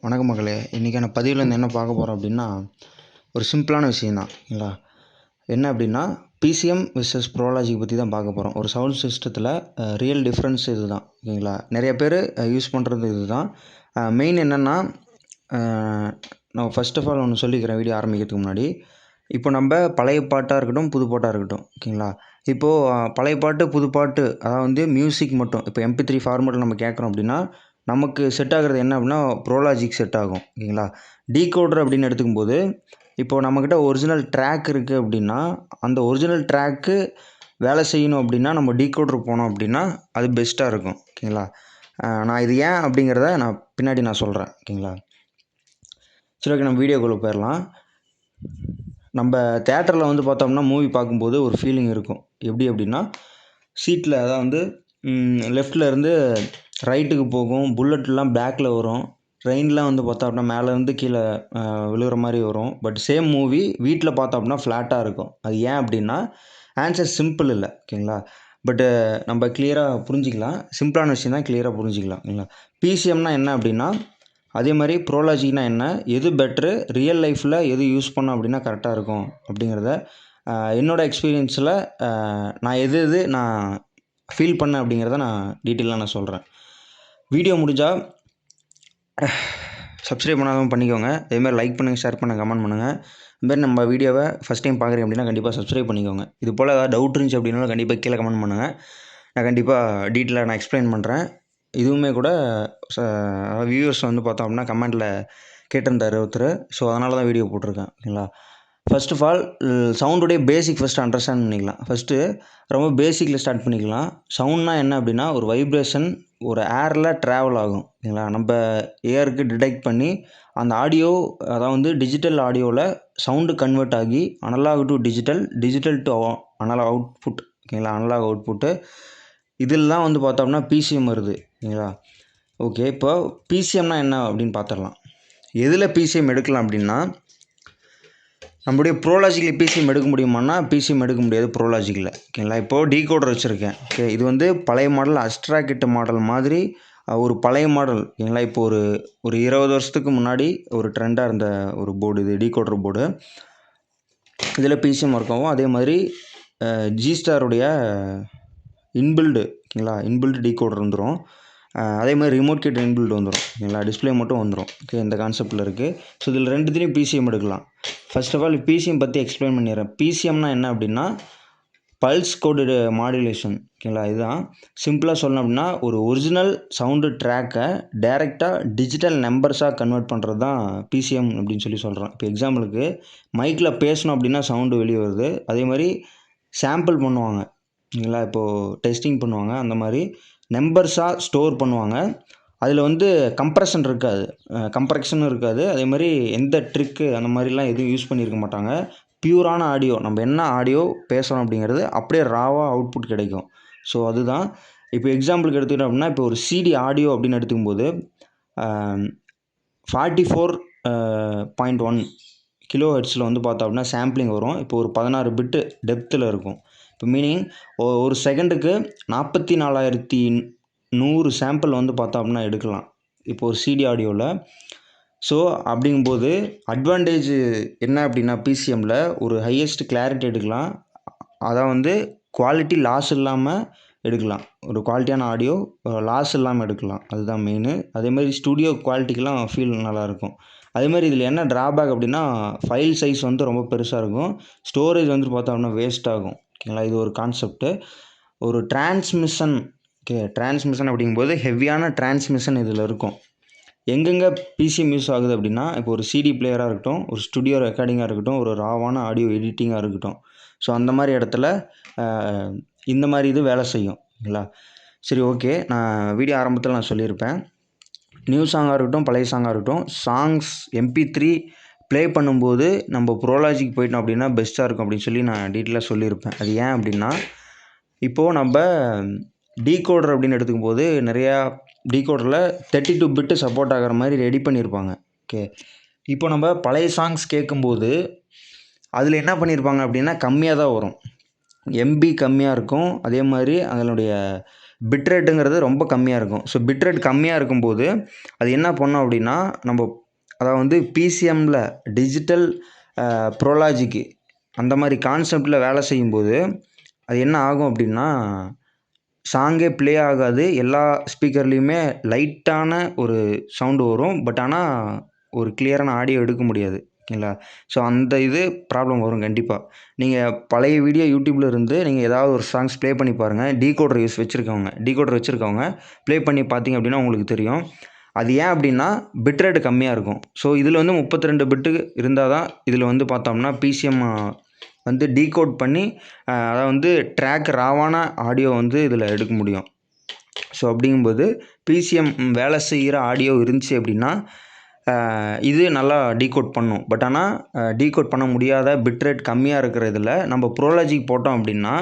வணக்கம் மக்களே. இன்றைக்கான பதிவில் என்ன பார்க்க போகிறோம் அப்படின்னா, ஒரு சிம்பிளான விஷயந்தான் இல்லைங்களா. என்ன அப்படின்னா, பிசிஎம் விசஸ் ப்ரோலாஜிக் பற்றி தான் பார்க்க போகிறோம். ஒரு சவுண்ட் சிஸ்டத்தில் ரியல் டிஃப்ரென்ஸ் இது தான் ஓகேங்களா. நிறைய பேர் யூஸ் பண்ணுறது இது தான். மெயின் என்னென்னா, நான் ஃபர்ஸ்ட் ஆஃப் ஆல் ஒன்று சொல்லிக்கிறேன் வீடியோ ஆரம்பிக்கிறதுக்கு முன்னாடி. இப்போ நம்ம பழைய பாட்டாக இருக்கட்டும், புது பாட்டாக இருக்கட்டும் ஓகேங்களா. இப்போது பழைய பாட்டு, புது பாட்டு, அதாவது வந்து மியூசிக் மட்டும் இப்போ MP3 ஃபார்மேட்டில் நம்ம கேட்குறோம் அப்படின்னா, நமக்கு செட் ஆகிறது என்ன அப்படின்னா ப்ரோலாஜிக் செட் ஆகும் ஓகேங்களா. டீகோடர் அப்படின்னு எடுத்துக்கும்போது, இப்போது நம்மக்கிட்ட ஒரிஜினல் ட்ராக் இருக்குது அப்படின்னா, அந்த ஒரிஜினல் ட்ராக்கு வேலை செய்யணும் அப்படின்னா நம்ம டீகோடர் போனோம் அப்படின்னா அது பெஸ்ட்டாக இருக்கும் ஓகேங்களா. நான் இது ஏன் அப்படிங்கிறத பின்னாடி நான் சொல்கிறேன் ஓகேங்களா. சரி ஓகே, நம்ம வீடியோக்குள்ளே போயிடலாம். நம்ம தேட்டரில் வந்து பார்த்தோம்னா மூவி பார்க்கும்போது ஒரு ஃபீலிங் இருக்கும். எப்படி அப்படின்னா, சீட்டில் அதாவது வந்து லெஃப்டில் இருந்து ரைட்டுக்கு போகும், புல்லட்லாம் பேக்கில் வரும், ட்ரெயின்லாம் வந்து பார்த்தோம் அப்படின்னா மேலேருந்து கீழே விழுகிற மாதிரி வரும். பட் சேம் மூவி வீட்டில் பார்த்தோம் அப்படின்னா ஃப்ளாட்டாக இருக்கும். அது ஏன் அப்படின்னா, ஆன்சர் சிம்பிள் இல்லை ஓகேங்களா. பட்டு நம்ம கிளியராக புரிஞ்சிக்கலாம். சிம்பிளான விஷயம் தான், கிளியராக புரிஞ்சிக்கலாம் ஓகேங்களா. பிசிஎம்னா என்ன அப்படின்னா, அதே மாதிரி ப்ரோலாஜிக்னா என்ன, எது பெட்ரு, ரியல் லைஃப்பில் எது யூஸ் பண்ணோம் அப்படின்னா கரெக்டாக இருக்கும் அப்படிங்கிறத என்னோடய எக்ஸ்பீரியன்ஸில் நான் எது நான் ஃபீல் பண்ணேன் அப்படிங்கிறத நான் டீட்டெயிலாக நான் சொல்கிறேன். வீடியோ முடிஞ்சால் சப்ஸ்கிரைப் பண்ணாதவங்க பண்ணிக்கோங்க. அதேமாதிரி லைக் பண்ணுங்கள், ஷேர் பண்ணுங்கள், கமெண்ட் பண்ணுங்கள். இதுமாதிரி நம்ம வீடியோவை ஃபஸ்ட் டைம் பார்க்குறீங்க அப்படின்னா கண்டிப்பாக சப்ஸ்கிரைப் பண்ணிக்கோங்க. இது போல் ஏதாவது டவுட் இருந்துச்சு அப்படின்னாலும் கண்டிப்பாக கீழே கமெண்ட் பண்ணுங்கள். நான் கண்டிப்பாக டீட்டெயிலாக நான் எக்ஸ்பிளைன் பண்ணுறேன். இதுவுமே கூட வியூவர்ஸ் வந்து பார்த்தோம் அப்படின்னா கமெண்ட்டில் கேட்டிருந்தார் ஒருத்தர். ஸோ அதனால தான் வீடியோ போட்டிருக்கேன் ஓகேங்களா. ஃபர்ஸ்ட் ஆஃப் ஆல் சவுண்டுடைய பேசிக் ஃபஸ்ட்டு அண்டர்ஸ்டாண்ட் பண்ணிக்கலாம். ஃபஸ்ட்டு ரொம்ப பேசிக்கில் ஸ்டார்ட் பண்ணிக்கலாம். சவுண்ட்னா என்ன அப்படின்னா, ஒரு வைப்ரேஷன் ஒரு ஏரில் ட்ராவல் ஆகும் ஓகேங்களா. நம்ம ஏருக்கு டிடெக்ட் பண்ணி அந்த ஆடியோ, அதாவது வந்து டிஜிட்டல் ஆடியோவில் சவுண்டு கன்வெர்ட் ஆகி analogue to digital, digital to analogue output ஓகேங்களா. அனலாக் அவுட்புட்டு இதில் தான் வந்து பார்த்தோம்னா பிசிஎம் வருது ஓகேங்களா. ஓகே, இப்போ பிசிஎம்னா என்ன அப்படின்னு பார்த்துடலாம். எதில் பிசிஎம் எடுக்கலாம் அப்படின்னா, நம்மளுடைய ப்ரோலாஜிக்கில் பிசிஎம் எடுக்க முடியுமான்னா பிசிஎம் எடுக்க முடியாது ப்ரோலாஜிக்கில் ஓகேங்களா. இப்போது டீகோடர் வச்சுருக்கேன். ஓகே, இது வந்து பழைய மாடல் அஸ்ட்ரா கிட் மாடல் மாதிரி ஒரு பழைய மாடல் ஓகேங்களா. இப்போ ஒரு 20 வருஷத்துக்கு முன்னாடி ஒரு ட்ரெண்டாக இருந்த ஒரு போர்டு இது, டீகோடர் போர்டு. இதில் பிசிஎம் ஒர்க்காகும். அதே மாதிரி ஜிஸ்டாருடைய இன்பில்டு ஓகேங்களா, இன்பில்டு டீகோடர் வந்துடும். அதே மாதிரி ரிமோட் கிட் இன்பில்டு வந்துடும் ஓகேங்களா. டிஸ்பிளே மட்டும் வந்துடும். ஓகே, இந்த கான்செப்டில் இருக்குது. ஸோ இதில் ரெண்டுத்துலேயும் பிசிஎம் எடுக்கலாம். ஃபர்ஸ்ட் ஆஃப் ஆல் பிசிஎம் பற்றி எக்ஸ்பிளைன் பண்ணிடுறேன். பிசிஎம்னா என்ன அப்படின்னா, பல்ஸ் கோடு மாடுலேஷன் ஓகேங்களா. இதுதான் சிம்பிளாக சொல்லணும் அப்படின்னா, ஒரு ஒரிஜினல் சவுண்டு ட்ராக்கை டைரெக்டாக டிஜிட்டல் நம்பர்ஸாக கன்வெர்ட் பண்ணுறது தான் பிசிஎம் அப்படின்னு சொல்கிறோம். இப்போ எக்ஸாம்பிளுக்கு மைக்கில் பேசணும் அப்படின்னா சவுண்டு வெளியே வருது. அதே மாதிரி சாம்பிள் பண்ணுவாங்க ஓகேங்களா. இப்போது டெஸ்டிங் பண்ணுவாங்க, அந்த மாதிரி நம்பர்ஸாக ஸ்டோர் பண்ணுவாங்க. அதில் வந்து கம்ப்ரெஷன் இருக்காது, கம்ப்ரெக்ஷனும் இருக்காது. அதே மாதிரி எந்த ட்ரிக்கு அந்த மாதிரிலாம் எதுவும் யூஸ் பண்ணியிருக்க மாட்டாங்க. பியூரான ஆடியோ, நம்ம என்ன ஆடியோ பேசுகிறோம் அப்படிங்கிறது அப்படியே ராவாக அவுட்புட் கிடைக்கும். ஸோ அதுதான். இப்போ எக்ஸாம்பிளுக்கு எடுத்துக்கிட்டோம் அப்படின்னா, இப்போ ஒரு சிடி ஆடியோ அப்படின்னு எடுத்துக்கும்போது 44.1 கிலோ ஹெர்ட்ஸில் வந்து பார்த்தோம் அப்படின்னா சாம்பிளிங் வரும். இப்போ ஒரு 16 பிட்டு டெப்த்தில் இருக்கும். இப்போ மீனிங் ஒரு செகண்டுக்கு 44,100 சாம்பிள் வந்து பார்த்தோம் அப்படின்னா எடுக்கலாம் இப்போ ஒரு சிடி ஆடியோவில். ஸோ அப்படிங்கும்போது அட்வான்டேஜ் என்ன அப்படின்னா, பிசிஎம்மில் ஒரு ஹையஸ்ட் கிளாரிட்டி எடுக்கலாம். அதான் வந்து குவாலிட்டி லாஸ் இல்லாமல் எடுக்கலாம். ஒரு குவாலிட்டியான ஆடியோ லாஸ் இல்லாமல் எடுக்கலாம், அதுதான் மெயின். அதேமாதிரி ஸ்டூடியோ குவாலிட்டிக்கெலாம் ஃபீல் நல்லாயிருக்கும். அதேமாதிரி இதில் என்ன ட்ராபேக் அப்படின்னா, ஃபைல் சைஸ் வந்து ரொம்ப பெருசாக இருக்கும். ஸ்டோரேஜ் வந்து பார்த்தோம்னா வேஸ்ட் ஆகும் ஓகேங்களா. இது ஒரு கான்செப்ட்டு. ஒரு டிரான்ஸ்மிஷன் டிரான்ஸ்மிஷன் அப்படிங்கும்போது ஹெவியான டிரான்ஸ்மிஷன் இதில் இருக்கும். எங்கெங்கே பிசிஎம் யூஸ் ஆகுது அப்படின்னா, இப்போ ஒரு சிடி பிளேயராக இருக்கட்டும், ஒரு ஸ்டுடியோ ரெக்கார்டிங்காக இருக்கட்டும், ஒரு ராவான ஆடியோ எடிட்டிங்காக இருக்கட்டும். ஸோ அந்த மாதிரி இடத்துல இந்த மாதிரி இது வேலை செய்யும் ஓகேங்களா. சரி ஓகே, நான் வீடியோ ஆரம்பத்தில் நான் சொல்லியிருப்பேன், நியூ சாங்காக இருக்கட்டும், பழைய சாங்காக இருக்கட்டும், சாங்ஸ் MP3 ப்ளே பண்ணும்போது நம்ம ப்ரோலாஜிக் போயிட்டோம் அப்படின்னா பெஸ்ட்டாக இருக்கும் அப்படின்னு சொல்லி நான் டீட்டெயிலாக சொல்லியிருப்பேன். அது ஏன் அப்படின்னா, இப்போது நம்ம டீகோடர் அப்படின்னு எடுத்துக்கும்போது நிறையா டீகோடரில் 32 பிட்டு சப்போர்ட் ஆகிற மாதிரி ரெடி பண்ணியிருப்பாங்க. ஓகே, இப்போ நம்ம பழைய சாங்ஸ் கேட்கும்போது அதில் என்ன பண்ணியிருப்பாங்க அப்படின்னா கம்மியாக தான் வரும், MB கம்மியாக இருக்கும். அதே மாதிரி அதனுடைய பிட்ரேட்டுங்கிறது ரொம்ப கம்மியாக இருக்கும். ஸோ பிட்ரேட் கம்மியாக இருக்கும்போது அது என்ன பண்ணும் அப்படின்னா, நம்ம அதாவது வந்து பிசிஎம்மில் டிஜிட்டல் ப்ரோலாஜிக்கு அந்த மாதிரி கான்செப்டில் வேலை செய்யும்போது அது என்ன ஆகும் அப்படின்னா, சாங்கே ப்ளே ஆகாது. எல்லா ஸ்பீக்கர்லேயுமே லைட்டான ஒரு சவுண்டு வரும். பட் ஆனால் ஒரு கிளியரான ஆடியோ எடுக்க முடியாது. ஓகேங்களா? ஸோ அந்த இது ப்ராப்ளம் வரும் கண்டிப்பாக. நீங்கள் பழைய வீடியோ யூடியூப்பில் இருந்து நீங்கள் ஏதாவது ஒரு சாங்ஸ் ப்ளே பண்ணி பாருங்கள். டீகோடர் வச்சுருக்கவங்க ப்ளே பண்ணி பார்த்தீங்க அப்படின்னா உங்களுக்கு தெரியும். அது ஏன் அப்படின்னா பிட்ரேட் கம்மியாக இருக்கும். ஸோ இதில் வந்து 32 பிட்டு இருந்தால் தான் இதில் வந்து பார்த்தோம்னா பிசிஎம் வந்து டீகோட் பண்ணி அதாவது வந்து ட்ராக் ராவான ஆடியோ வந்து இதில் எடுக்க முடியும். ஸோ அப்படிங்கும்போது பிசிஎம் வேலை செய்கிற ஆடியோ இருந்துச்சு அப்படின்னா இது நல்லா டீகோட் பண்ணும். பட் ஆனால் டீகோட் பண்ண முடியாத பிட்ரேட் கம்மியாக இருக்கிற இதில் நம்ம ப்ரோலாஜிக் போட்டோம் அப்படின்னா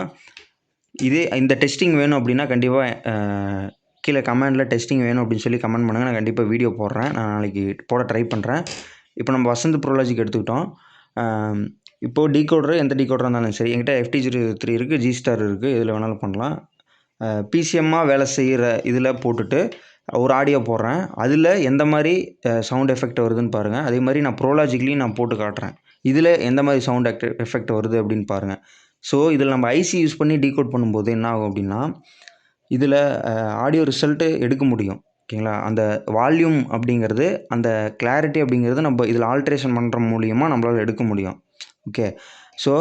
இந்த டெஸ்டிங் வேணும் அப்படின்னா கண்டிப்பாக கீழே கமெண்டில் டெஸ்டிங் வேணும் அப்படின்னு சொல்லி கமெண்ட் பண்ணுங்கள். நான் கண்டிப்பாக வீடியோ போடுறேன். நான் நாளைக்கு போட ட்ரை பண்ணுறேன். இப்போ நம்ம வசந்த் ப்ரோலாஜிக் எடுத்துக்கிட்டோம். இப்போது டீகோடர் எந்த டீகோடராக இருந்தாலும் சரி, என்கிட்ட FT03 இருக்குது, G-Star இருக்குது, எதில் வேணாலும் பண்ணலாம். பிசிஎம்மாக வேலை செய்கிற இதில் போட்டுட்டு ஒரு ஆடியோ போடுறேன். அதில் எந்த மாதிரி சவுண்ட் எஃபெக்ட் வருதுன்னு பாருங்கள். அதே மாதிரி நான் ப்ரோலாஜிக்லேயும் நான் போட்டு காட்டுறேன். இதில் எந்த மாதிரி சவுண்ட் எஃபெக்ட் வருது அப்படின்னு பாருங்கள். ஸோ இதில் நம்ம ஐசி யூஸ் பண்ணி டீகோட் பண்ணும்போது என்ன ஆகும் அப்படின்னா, இதில் ஆடியோ ரிசல்ட்டு எடுக்க முடியும். ஓகேங்களா? அந்த வால்யூம் அப்படிங்கிறது, அந்த கிளாரிட்டி அப்படிங்கிறது நம்ம இதில் ஆல்ட்ரேஷன் பண்ணுற மூலியமாக நம்மளால் எடுக்க முடியும். ஓகே. ஸோ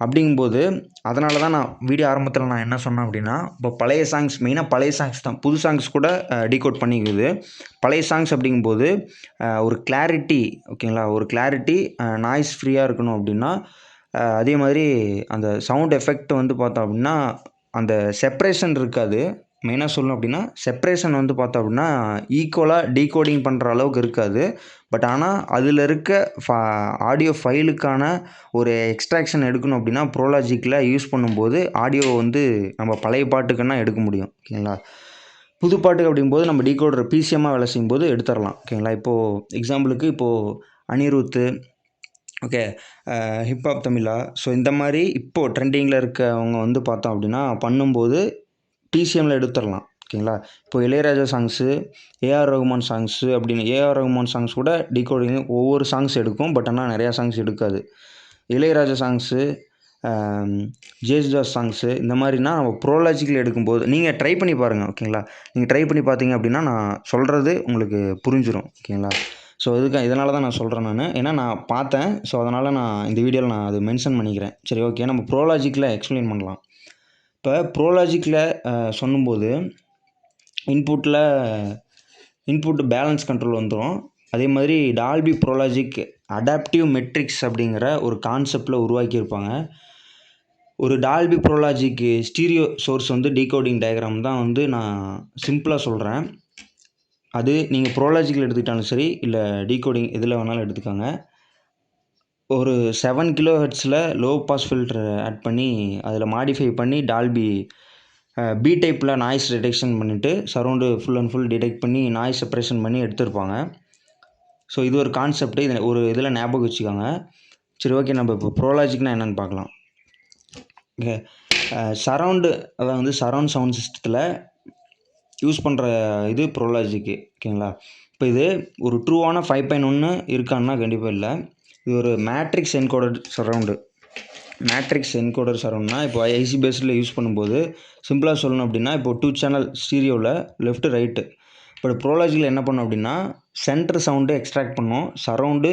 அப்படிங்கும்போது அதனால தான் நான் வீடியோ ஆரம்பத்தில் நான் என்ன சொன்னேன் அப்படின்னா, இப்போ பழைய சாங்ஸ் மெயினாக பழைய சாங்ஸ் தான், புது சாங்ஸ் கூட டீகோட் பண்ணிக்குது. பழைய சாங்ஸ் அப்படிங்கும்போது ஒரு கிளாரிட்டி, ஓகேங்களா, ஒரு கிளாரிட்டி நாய்ஸ் ஃப்ரீயாக இருக்கணும் அப்படின்னா, அதே மாதிரி அந்த சவுண்ட் எஃபெக்ட் வந்து பார்த்தோம் அப்படின்னா அந்த செப்ரேஷன் இருக்காது. மெயினாக சொல்லணும் அப்படின்னா செப்ரேஷன் வந்து பார்த்தோம் அப்படின்னா ஈக்குவலாக டீகோடிங் பண்ணுற அளவுக்கு இருக்காது. பட் ஆனால் அதில் இருக்க ஆடியோ ஃபைலுக்கான ஒரு எக்ஸ்ட்ராக்ஷன் எடுக்கணும் அப்படின்னா ப்ரோலாஜிக்கில் யூஸ் பண்ணும்போது ஆடியோ வந்து நம்ம பழைய பாட்டுக்குன்னா எடுக்க முடியும். ஓகேங்களா? புது பாட்டுக்கு அப்படிங்கும்போது நம்ம டீகோடர் பிசிஎம்மாக வேலை செய்யும்போது எடுத்துடலாம். ஓகேங்களா? இப்போது எக்ஸாம்பிளுக்கு இப்போது அனிருத், ஓகே, ஹிப்ஹாப் தமிழா, ஸோ இந்த மாதிரி இப்போது ட்ரெண்டிங்கில் இருக்கவங்க வந்து பார்த்தோம் அப்படின்னா பண்ணும்போது பிசிஎம்மில் எடுத்துடலாம். ஓகேங்களா? இப்போ இளையராஜா சாங்ஸு, ஏஆர் ரகுமான் சாங்ஸு அப்படின்னு ஏஆர் ரகுமான் சாங்ஸ் கூட டீகோடிங் ஒவ்வொரு சாங்ஸ் எடுக்கும். பட் ஆனால் நிறையா சாங்ஸ் எடுக்காது. இளையராஜா சாங்ஸு, ஜேசுதாஸ் சாங்ஸு இந்த மாதிரினா நம்ம ப்ரோலாஜிக்கில் எடுக்கும்போது நீங்கள் ட்ரை பண்ணி பாருங்கள். ஓகேங்களா? நீங்கள் ட்ரை பண்ணி பார்த்தீங்க அப்படின்னா நான் சொல்கிறது உங்களுக்கு புரிஞ்சிடும். ஓகேங்களா? ஸோ இதனால தான் நான் சொல்கிறேன் நான். ஏன்னா நான் பார்த்தேன். ஸோ அதனால் நான் இந்த வீடியோவில் நான் அது மென்ஷன் பண்ணிக்கிறேன். சரி, ஓகே. நம்ம ப்ரோலாஜிக்கில் எக்ஸ்பிளைன் பண்ணலாம். இப்போ ப்ரோலாஜிக்கில் சொல்லும்போது இன்புட் பேலன்ஸ் கண்ட்ரோல் வந்துடும். அதே மாதிரி டால்பி ப்ரோலாஜிக் அடாப்டிவ் மெட்ரிக்ஸ் அப்படிங்கிற ஒரு கான்செப்டில் உருவாக்கியிருப்பாங்க. ஒரு டால்பி ப்ரோலாஜிக்கு ஸ்டீரியோ சோர்ஸ் வந்து டீகோடிங் டயக்ராம் தான் வந்து நான் சிம்பிளாக சொல்கிறேன். அது நீங்கள் ப்ரோலாஜிக்கில் எடுத்துக்கிட்டாலும் சரி, இல்லை டீகோடிங் எதில் வேணாலும் எடுத்துக்கோங்க. ஒரு 7 கிலோஹெர்ட்ஸில் லோ பாஸ் ஃபில்டர் ஆட் பண்ணி அதில் மாடிஃபை பண்ணி டால்பி பி டைப்பில் நாய்ஸ் டிடெக்ஷன் பண்ணிவிட்டு surround full and full detect பண்ணி நாய்ஸ் செப்பரேஷன் பண்ணி எடுத்திருப்பாங்க. ஸோ இது ஒரு கான்செப்ட்டு. ஒரு இதில் ஞாபகம் வச்சுக்கோங்க. சரி, ஓகே. நம்ம இப்போ ப்ரோலாஜிக்னா என்னென்னு பார்க்கலாம். ஓகே. சரௌண்டு, அதாவது வந்து சரௌண்ட் சவுண்ட் சிஸ்டத்தில் யூஸ் பண்ணுற இது ப்ரோலாஜிக்கு. ஓகேங்களா? இப்போ இது ஒரு ட்ரூவான 5.1 இருக்கான்னா கண்டிப்பாக இல்லை. இது ஒரு matrix encoder surround. Matrix encoder சரௌண்ட்னா இப்போ ஐசி பேஸில் யூஸ் பண்ணும்போது சிம்பிளாக சொல்லணும் அப்படின்னா, இப்போ 2 சேனல் ஸ்டீரியோவில் லெஃப்ட்டு ரைட்டு. இப்போ ப்ரோலாஜிக்கில் என்ன பண்ணும் அப்படின்னா சென்டர் சவுண்டு எக்ஸ்ட்ராக்ட் பண்ணும், சரௌண்டு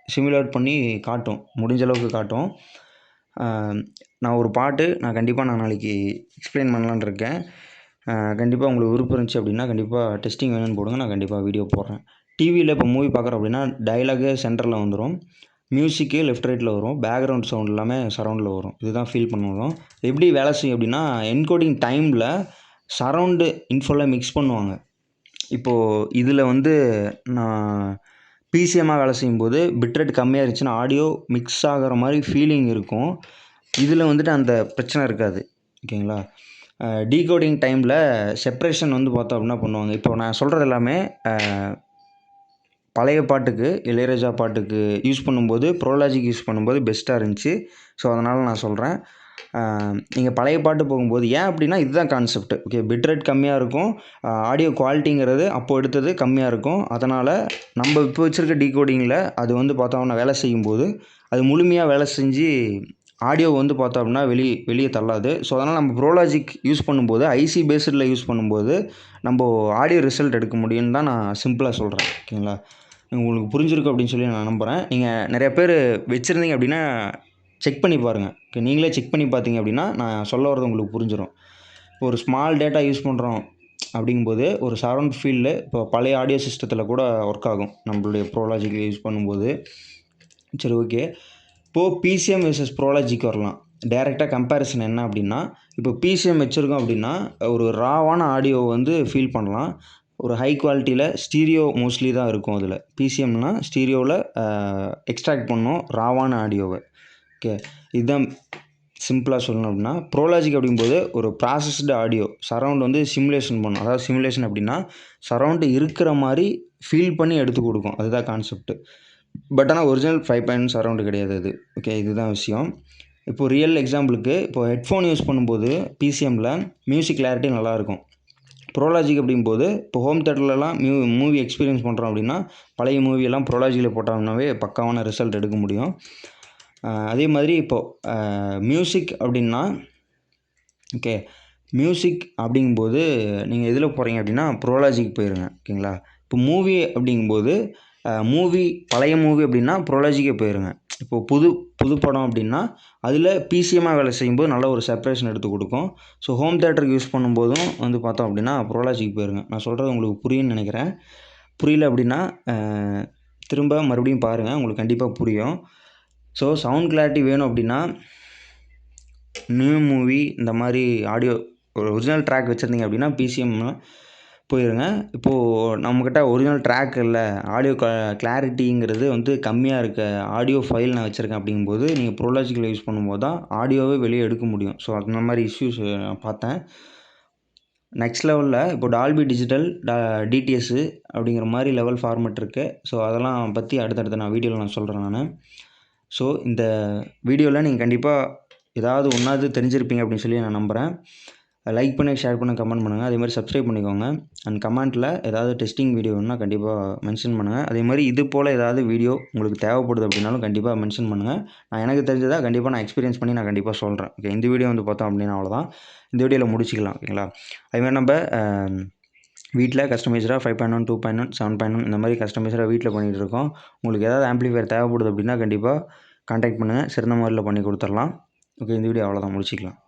சிமுலேட் பண்ணி காட்டும், முடிஞ்ச அளவுக்கு காட்டும். நான் ஒரு பாட்டு கண்டிப்பாக நான் நாளைக்கு எக்ஸ்பிளைன் பண்ணலான்னு இருக்கேன். கண்டிப்பாக உங்களுக்கு விருப்பம் இருந்துச்சு அப்படின்னா கண்டிப்பாக டெஸ்டிங் வேணும்னு போடுங்க. நான் கண்டிப்பாக வீடியோ போடுறேன். டிவியில் இப்போ மூவி பார்க்குறோம் அப்படின்னா டைலாகு சென்டரில் வந்துடும், மியூசிக்கு லெஃப்ட் ரைட்டில் வரும், பேக்ரவுண்ட் சவுண்ட் எல்லாமே சரௌண்டில் வரும். இதுதான் ஃபீல் பண்ணுவோம். எப்படி வேலை செய்யும் அப்படின்னா என்கோடிங் டைமில் சரௌண்டு இன்ஃபோவில் மிக்ஸ் பண்ணுவாங்க. இப்போது இதில் வந்து நான் பிசிஎம்மாக வேலை செய்யும்போது பிட்ரேட் கம்மியாக இருந்துச்சுன்னா ஆடியோ மிக்ஸ் ஆகிற மாதிரி ஃபீலிங் இருக்கும். இதில் வந்துட்டு அந்த பிரச்சனை இருக்காது. ஓகேங்களா? டீகோடிங் டைமில் செப்ரேஷன் வந்து பார்த்தோம் அப்படின்னா பண்ணுவாங்க. இப்போ நான் சொல்கிறது எல்லாமே பழைய பாட்டுக்கு, இளையராஜா பாட்டுக்கு யூஸ் பண்ணும்போது ப்ரோலாஜிக் யூஸ் பண்ணும்போது பெஸ்ட்டாக இருந்துச்சு. ஸோ அதனால் நான் சொல்கிறேன். நீங்கள் பழைய பாட்டு போகும்போது ஏன் அப்படின்னா இதுதான் கான்செப்ட். ஓகே, பிட் ரேட் கம்மியாக இருக்கும், ஆடியோ குவாலிட்டிங்கிறது அப்போது எடுத்தது கம்மியாக இருக்கும். அதனால் நம்ம இப்போ வச்சுருக்க டீகோடிங்கில் அது வந்து பார்த்தோம்னா வேலை செய்யும்போது அது முழுமையாக வேலை செஞ்சு ஆடியோ வந்து பார்த்தோம் அப்படின்னா வெளியே தள்ளாது. ஸோ அதனால் நம்ம ப்ரோலாஜிக் யூஸ் பண்ணும்போது ஐசி பேஸ்டில் யூஸ் பண்ணும்போது நம்ம ஆடியோ ரிசல்ட் எடுக்க முடியும்னு தான் நான் சிம்பிளாக சொல்கிறேன். ஓகேங்களா, உங்களுக்கு புரிஞ்சிருக்கும் அப்படின்னு சொல்லி நான் நம்புகிறேன். நீங்கள் நிறைய பேர் வச்சுருந்தீங்க அப்படின்னா செக் பண்ணி பாருங்கள். ஓகே, நீங்களே செக் பண்ணி பார்த்தீங்க அப்படின்னா நான் சொல்ல வரது உங்களுக்கு புரிஞ்சிடும். இப்போ ஒரு ஸ்மால் டேட்டா யூஸ் பண்ணுறோம் அப்படிங்கும்போது ஒரு சரவுண்ட் ஃபீல்டு இப்போ பழைய ஆடியோ சிஸ்டத்தில் கூட ஒர்க் ஆகும் நம்மளுடைய ப்ரோலாஜிக்கில் யூஸ் பண்ணும்போது. சரி, ஓகே. இப்போது பிசிஎம் வெர்சஸ் ப்ரோலாஜிக் வரலாம். டைரெக்டாக கம்பேரிசன் என்ன அப்படின்னா, இப்போ பிசிஎம் வச்சுருக்கோம் அப்படின்னா ஒரு ராவான ஆடியோ வந்து ஃபீல் பண்ணலாம். ஒரு ஹை குவாலிட்டியில் ஸ்டீரியோ மோஸ்ட்லி தான் இருக்கும். அதில் பிசிஎம்னா ஸ்டீரியோவில் எக்ஸ்ட்ராக்ட் பண்ணோம் ராவான ஆடியோவை. ஓகே, இதுதான் சிம்பிளாக சொல்லணும் அப்படின்னா. ப்ரோலாஜிக் அப்படிங்கும்போது ஒரு ப்ராசஸ்டு ஆடியோ சரவுண்ட் வந்து சிமுலேஷன் பண்ணும். அதாவது சிமுலேஷன் அப்படின்னா சரவுண்டு இருக்கிற மாதிரி ஃபீல் பண்ணி எடுத்து கொடுக்கும். அதுதான் கான்செப்ட்டு. பட் ஆனால் ஒரிஜினல் 5.1 சரவுண்டு கிடையாது அது. ஓகே, இதுதான் விஷயம். இப்போது ரியல் எக்ஸாம்பிளுக்கு இப்போ ஹெட்ஃபோன் யூஸ் பண்ணும்போது பிசிஎம்மில் மியூசிக் கிளாரிட்டி நல்லாயிருக்கும். ப்ரோலாஜிக் அப்படிங்கும்போது இப்போ ஹோம் தேட்டர்லலாம் மூவி எக்ஸ்பீரியன்ஸ் பண்ணுறோம் அப்படின்னா பழைய மூவியெல்லாம் ப்ரோலாஜிக்கில் போட்டோம்னாவே பக்காவான ரிசல்ட் எடுக்க முடியும். அதே மாதிரி இப்போது மியூசிக் அப்படின்னா, ஓகே, மியூசிக் அப்படிங்கும்போது நீங்கள் எதில் போகிறீங்க அப்படின்னா ப்ரோலாஜிக் போயிருங்க. ஓகேங்களா, இப்போ மூவி அப்படிங்கும்போது பழைய மூவி அப்படின்னா ப்ரோலாஜிக்கே போயிருங்க. இப்போது புது படம் அப்படின்னா அதில் பிசிஎம்மாக வேலை செய்யும்போது நல்ல ஒரு செப்பரேஷன் எடுத்து கொடுக்கும். ஸோ ஹோம் தேட்டருக்கு யூஸ் பண்ணும்போதும் வந்து பார்த்தோம் அப்படின்னா ப்ரோலாஜிக் போயிருங்க. நான் சொல்கிறது உங்களுக்கு புரியும்னு நினைக்கிறேன். புரியல அப்படின்னா திரும்ப மறுபடியும் பாருங்கள், உங்களுக்கு கண்டிப்பாக புரியும். ஸோ சவுண்ட் கிளாரிட்டி வேணும் அப்படின்னா நியூ மூவி இந்த மாதிரி ஆடியோ ஒரு ஒரிஜினல் ட்ராக் வச்சுருந்தீங்க அப்படின்னா பிசிஎம்மில் போயிருங்க. இப்போது நம்மக்கிட்ட ஒரிஜினல் ட்ராக் இல்லை, ஆடியோ கிளாரிட்டிங்கிறது வந்து கம்மியாக இருக்க ஆடியோ ஃபைல் நான் வச்சுருக்கேன் அப்படிங்கும்போது நீங்கள் ப்ரோலாஜிக்கில் யூஸ் பண்ணும்போது தான் ஆடியோவே வெளியே எடுக்க முடியும். ஸோ அந்த மாதிரி இஷ்யூஸ் நான் பார்த்தேன். நெக்ஸ்ட் லெவலில் இப்போ டால்பி டிஜிட்டல் டிடிஎஸ்ஸு அப்படிங்கிற மாதிரி லெவல் ஃபார்மேட் இருக்குது. ஸோ அதெல்லாம் பற்றி அடுத்தடுத்த நான் வீடியோவில் நான் சொல்கிறேன் நான். ஸோ இந்த வீடியோவில் நீங்கள் கண்டிப்பாக ஏதாவது ஒன்றாவது தெரிஞ்சிருப்பீங்க அப்படின்னு சொல்லி நான் நம்புகிறேன். லைக் பண்ணி, ஷேர் பண்ணி, கமெண்ட் பண்ணுங்கள். அதே மாதிரி சப்ஸ்கிரைப் பண்ணிக்கோங்க. அண்ட் கமெண்ட்டில் ஏதாவது டெஸ்டிங் வீடியோ வேணுன்னா கண்டிப்பாக மென்ஷன் பண்ணுங்கள். அதே மாதிரி இது போல் ஏதாவது வீடியோ உங்களுக்கு தேவைப்படுது அப்படின்னாலும் கண்டிப்பாக மென்ஷன் பண்ணுங்கள். நான் எனக்கு தெரிஞ்சதாக கண்டிப்பாக நான் எக்ஸ்பீரியன்ஸ் பண்ணி நான் கண்டிப்பாக சொல்கிறேன். ஓகே, இந்த வீடியோ வந்து பார்த்தோம் அப்படின்னா அவ்வளோதான். இந்த வீடியோவில் முடிச்சிக்கலாம். ஓகேங்களா, அதுமாதிரி நம்ம வீட்டில் கஸ்டமைஸ்டாக 5.1, 2.1, 7.1 இந்த மாதிரி கஸ்டமைஸ்டாக வீட்டில் பண்ணிகிட்டு இருக்கோம். உங்களுக்கு ஏதாவது ஆம்ப்ளிஃபையர் தேவைப்படுது அப்படின்னா கண்டிப்பாக கான்டாக்ட் பண்ணுங்கள். சிறந்த முறையில் பண்ணி கொடுத்துடலாம். ஓகே, இந்த வீடியோ அவ்வளோதான், முடிச்சிக்கலாம்.